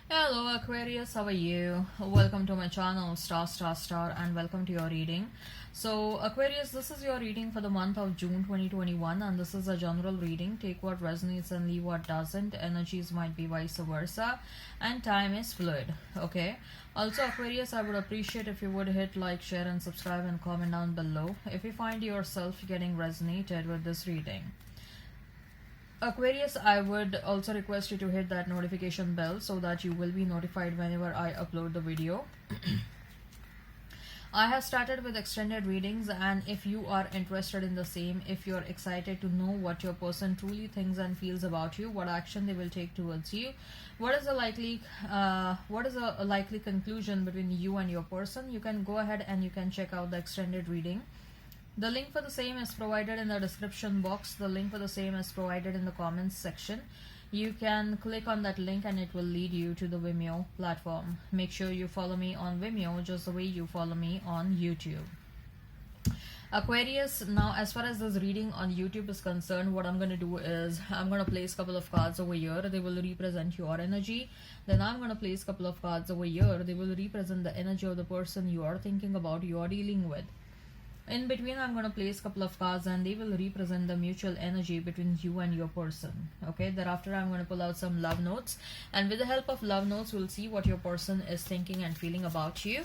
Hello Aquarius, how are you? Welcome to my channel Star and welcome to your reading. So Aquarius, this is your reading for the month of June 2021 and this is a general reading. Take what resonates and leave what doesn't. Energies might be vice versa and time is fluid. Okay. Also Aquarius, I would appreciate if you would hit like, share and subscribe and comment down below if you find yourself getting resonated with this reading. Aquarius, I would also request you to hit that notification bell so that you will be notified whenever I upload the video. I have started with extended readings, and if you are interested in the same, if you're excited to know what your person truly thinks and feels about you, what action they will take towards you, what is a likely conclusion between you and your person, you can go ahead and you can check out the extended reading. The link for the same is provided in the description box. The link for the same is provided in the comments section. You can click on that link and it will lead you to the Vimeo platform. Make sure you follow me on Vimeo just the way you follow me on YouTube. Aquarius, now as far as this reading on YouTube is concerned, what I'm going to do is I'm going to place a couple of cards over here. They will represent your energy. Then I'm going to place a couple of cards over here. They will represent the energy of the person you are thinking about, you are dealing with. In between, I'm going to place a couple of cards and they will represent the mutual energy between you and your person. Okay, thereafter I'm going to pull out some love notes, and with the help of love notes, we'll see what your person is thinking and feeling about you,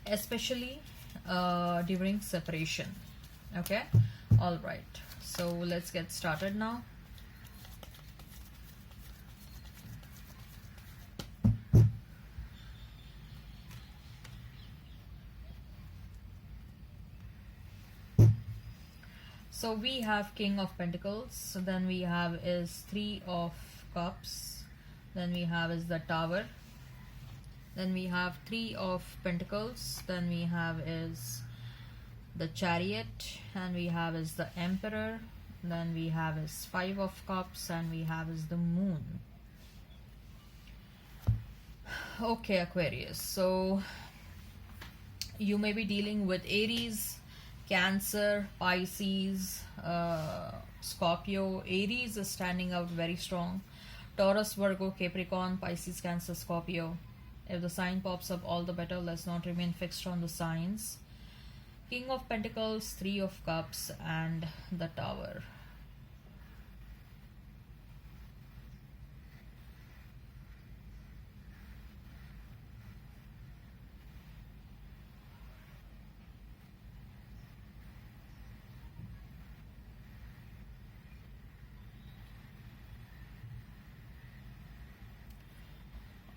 especially during separation. Okay, all right, so let's get started now. So we have King of Pentacles, then we have is Three of Cups, then we have is the Tower, then we have Three of Pentacles, then we have is the Chariot, and we have is the Emperor, then we have is Five of Cups, and we have is the Moon. Okay, Aquarius, so you may be dealing with Aries, Cancer, Pisces, Scorpio. Aries is standing out very strong. Taurus, Virgo, Capricorn, Pisces, Cancer, Scorpio. If the sign pops up, all the better. Let's not remain fixed on the signs. King of Pentacles, Three of Cups, and the Tower.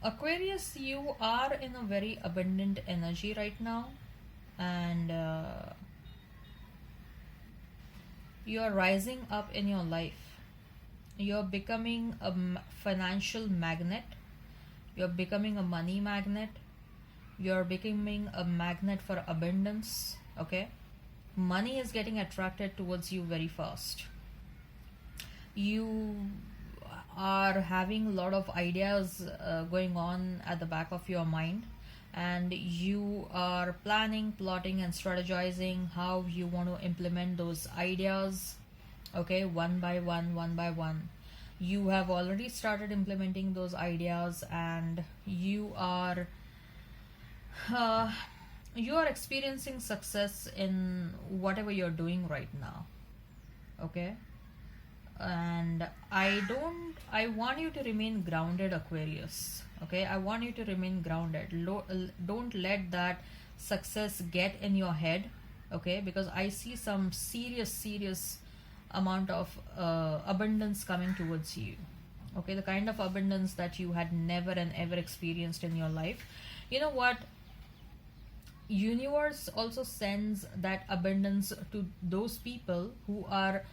Aquarius, you are in a very abundant energy right now, and you are rising up in your life. You're becoming a financial magnet. You're becoming a money magnet. You're becoming a magnet for abundance. Okay, money is getting attracted towards you very fast. You are having a lot of ideas going on at the back of your mind, and you are planning, plotting and strategizing how you want to implement those ideas. Okay, one by one. You have already started implementing those ideas, and you are experiencing success in whatever you're doing right now. Okay, and I want you to remain grounded, Aquarius. Okay, I want you to remain grounded. Don't let that success get in your head. Okay, because I see some serious amount of abundance coming towards you. Okay, the kind of abundance that you had never and ever experienced in your life. You know what, universe also sends that abundance to those people who are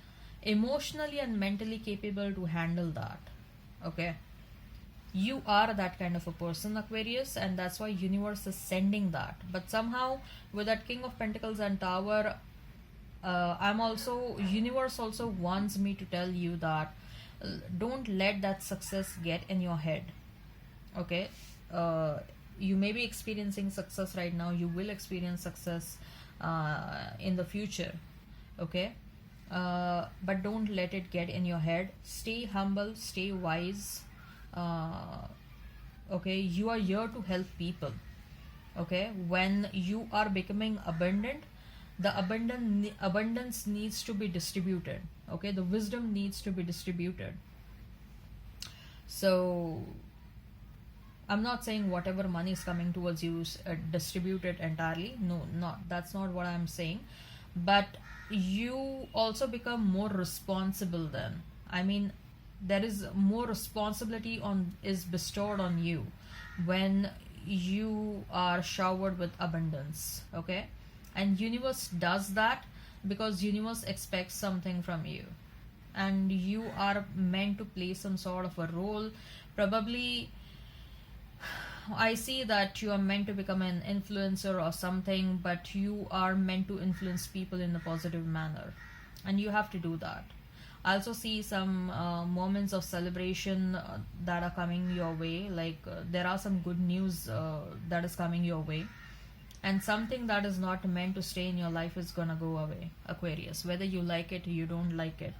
emotionally and mentally capable to handle that. Okay, you are that kind of a person, Aquarius, and that's why universe is sending that. But somehow with that King of Pentacles and Tower, universe also wants me to tell you that don't let that success get in your head. Okay, you may be experiencing success right now, you will experience success in the future. Okay, but don't let it get in your head. Stay humble, stay wise, Okay, you are here to help people. Okay, when you are becoming abundant, the abundance needs to be distributed. Okay, the wisdom needs to be distributed. So I'm not saying whatever money is coming towards you is distribute it entirely. No, not that's not what I'm saying. But you also become more responsible then. I mean, there is more responsibility on is bestowed on you when you are showered with abundance. Okay, and universe does that because universe expects something from you, and you are meant to play some sort of a role. Probably I see that you are meant to become an influencer or something, but you are meant to influence people in a positive manner, and you have to do that. I also see some moments of celebration that are coming your way. Like there are some good news that is coming your way, and something that is not meant to stay in your life is gonna go away. Aquarius, whether you like it or you don't like it,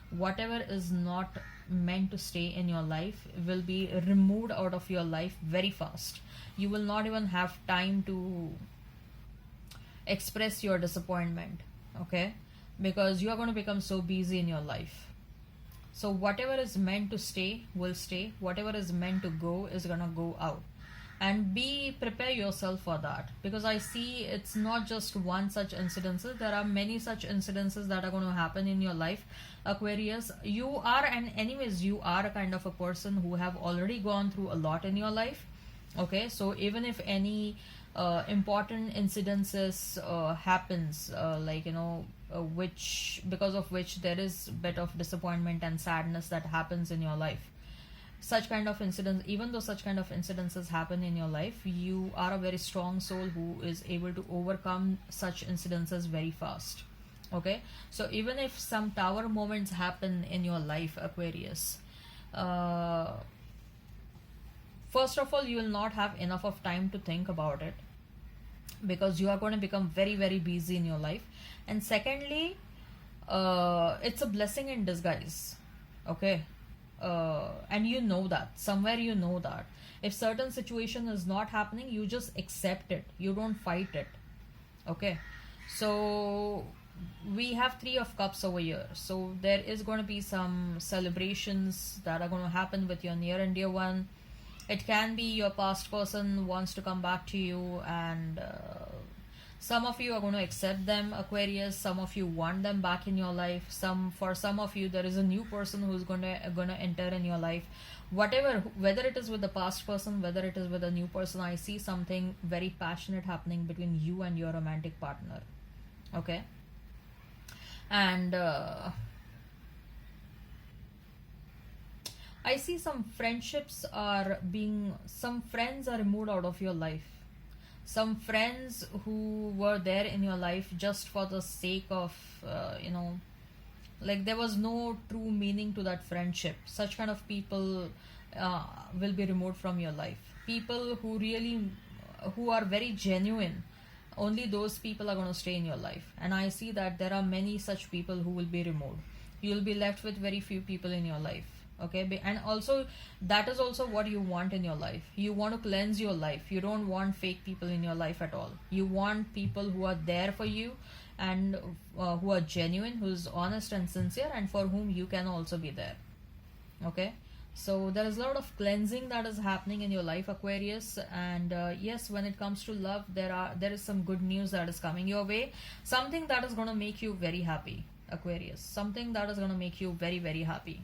whatever is not meant to stay in your life will be removed out of your life very fast. You will not even have time to express your disappointment. Okay, because you are going to become so busy in your life. So whatever is meant to stay will stay, whatever is meant to go is going to go out. And be prepare yourself for that, because I see it's not just one such incidences, there are many such incidences that are going to happen in your life. Aquarius, you are, and anyways you are a kind of a person who have already gone through a lot in your life. Okay, so even if any important incidences happens, like which because of which there is bit of disappointment and sadness that happens in your life, such kind of incidents, even though such kind of incidences happen in your life, you are a very strong soul who is able to overcome such incidences very fast. Okay, so even if some tower moments happen in your life, Aquarius, uh, first of all, you will not have enough of time to think about it, because you are going to become very very busy in your life. And secondly, it's a blessing in disguise. Okay, and you know that somewhere, you know that if certain situation is not happening, you just accept it, you don't fight it. Okay, so we have three of cups over here, so there is going to be some celebrations that are going to happen with your near and dear one. It can be your past person wants to come back to you, and some of you are going to accept them, Aquarius. Some of you want them back in your life. For some of you, there is a new person who's going to enter in your life. Whatever, whether it is with the past person, whether it is with a new person, I see something very passionate happening between you and your romantic partner. Okay, and I see some some friends are removed out of your life. Some friends who were there in your life just for the sake of, like there was no true meaning to that friendship. Such kind of people will be removed from your life. People who are very genuine, only those people are going to stay in your life. And I see that there are many such people who will be removed. You'll be left with very few people in your life. Okay, and also that is also what you want in your life. You want to cleanse your life. You don't want fake people in your life at all. You want people who are there for you, and who are genuine, who's honest and sincere, and for whom you can also be there. Okay, so there is a lot of cleansing that is happening in your life, Aquarius. And yes, when it comes to love, there is some good news that is coming your way. Something that is going to make you very happy, Aquarius. Something that is going to make you very very happy.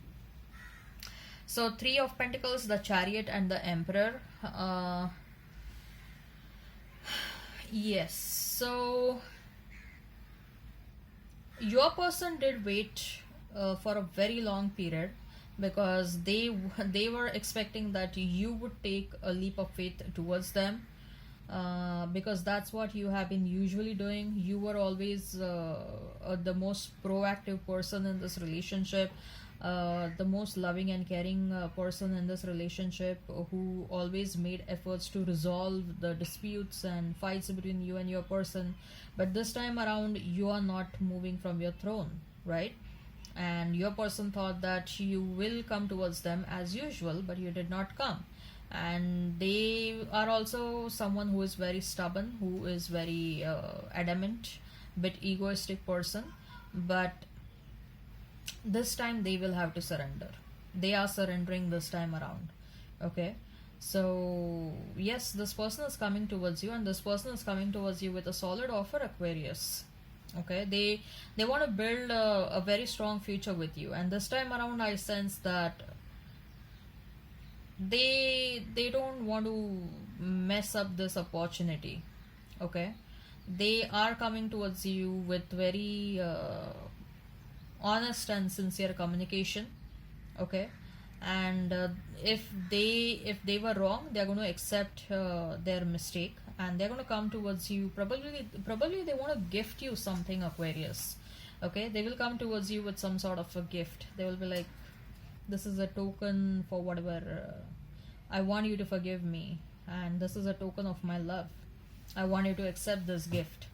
So Three of Pentacles, the Chariot, and the Emperor. Yes, so your person did wait for a very long period, because they were expecting that you would take a leap of faith towards them, because that's what you have been usually doing. You were always the most proactive person in this relationship, the most loving and caring person in this relationship, who always made efforts to resolve the disputes and fights between you and your person. But this time around, you are not moving from your throne, right? and your person thought that you will come towards them as usual, but you did not come. And they are also someone who is very stubborn, who is very adamant, bit egoistic person. But this time they will have to surrender. They are surrendering this time around. Okay, so yes, this person is coming towards you, and this person is coming towards you with a solid offer, Aquarius. Okay, they want to build a very strong future with you, and this time around I sense that they don't want to mess up this opportunity. Okay, they are coming towards you with very honest and sincere communication. Okay, and if they were wrong, they're going to accept their mistake, and they're going to come towards you. Probably they want to gift you something, Aquarius. Okay, they will come towards you with some sort of a gift. They will be like, this is a token for whatever, I want you to forgive me, and this is a token of my love. I want you to accept this gift.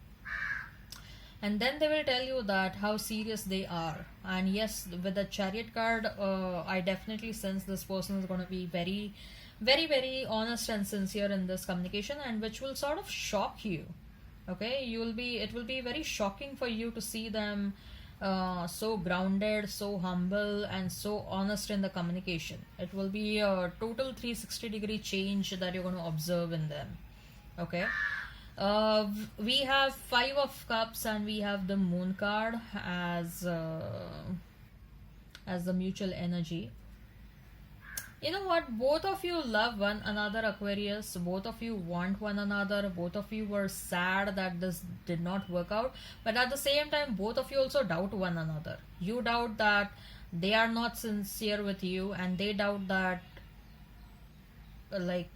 And then they will tell you that how serious they are. And yes, with the Chariot card, I definitely sense this person is going to be very, very, very honest and sincere in this communication, and which will sort of shock you. Okay, it will be very shocking for you to see them so grounded, so humble, and so honest in the communication. It will be a total 360-degree change that you're going to observe in them. Okay, we have Five of Cups, and we have the Moon card as the mutual energy. You know what? Both of you love one another, Aquarius. Both of you want one another. Both of you were sad that this did not work out. But at the same time, both of you also doubt one another. You doubt that they are not sincere with you, and they doubt that, like,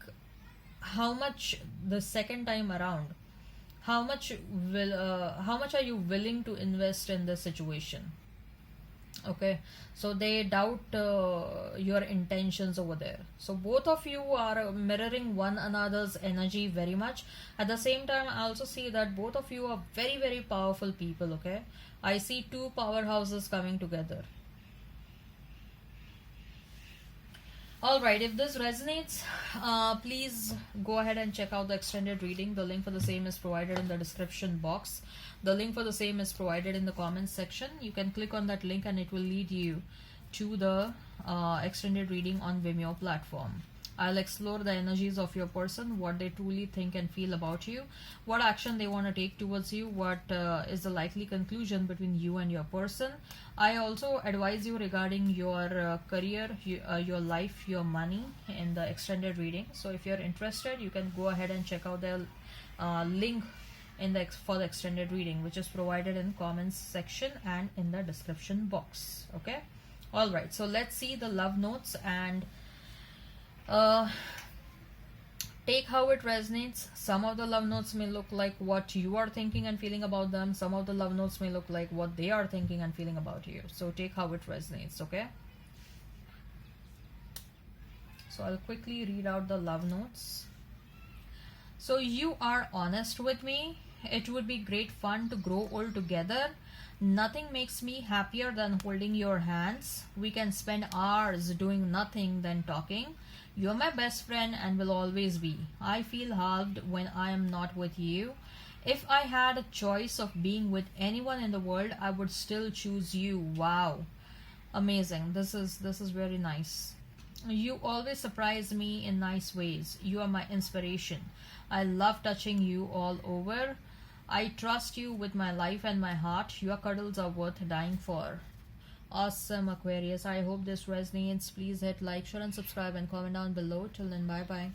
how much the second time around, how much are you willing to invest in this situation? Okay, so they doubt your intentions over there. So both of you are mirroring one another's energy very much. At the same time, I also see that both of you are very, very powerful people. Okay, I see two powerhouses coming together. Alright, if this resonates, please go ahead and check out the extended reading. The link for the same is provided in the description box. The link for the same is provided in the comments section. You can click on that link and it will lead you to the extended reading on Vimeo platform. I'll explore the energies of your person, what they truly think and feel about you, what action they want to take towards you, what is the likely conclusion between you and your person. I also advise you regarding your career, your life, your money in the extended reading. So if you're interested, you can go ahead and check out the link for the extended reading, which is provided in comments section and in the description box. Okay, all right, so let's see the love notes and take how it resonates. Some of the love notes may look like what you are thinking and feeling about them. Some of the love notes may look like what they are thinking and feeling about you. So take how it resonates. Okay, so I'll quickly read out the love notes. So you are honest with me. It would be great fun to grow old together. Nothing makes me happier than holding your hands. We can spend hours doing nothing than talking. You're my best friend and will always be. I feel halved when I am not with you. If I had a choice of being with anyone in the world, I would still choose you. Wow. Amazing. This is very nice. You always surprise me in nice ways. You are my inspiration. I love touching you all over. I trust you with my life and my heart. Your cuddles are worth dying for. Awesome, Aquarius. I hope this resonates. Please hit like, share, and subscribe, and comment down below. Till then, bye bye.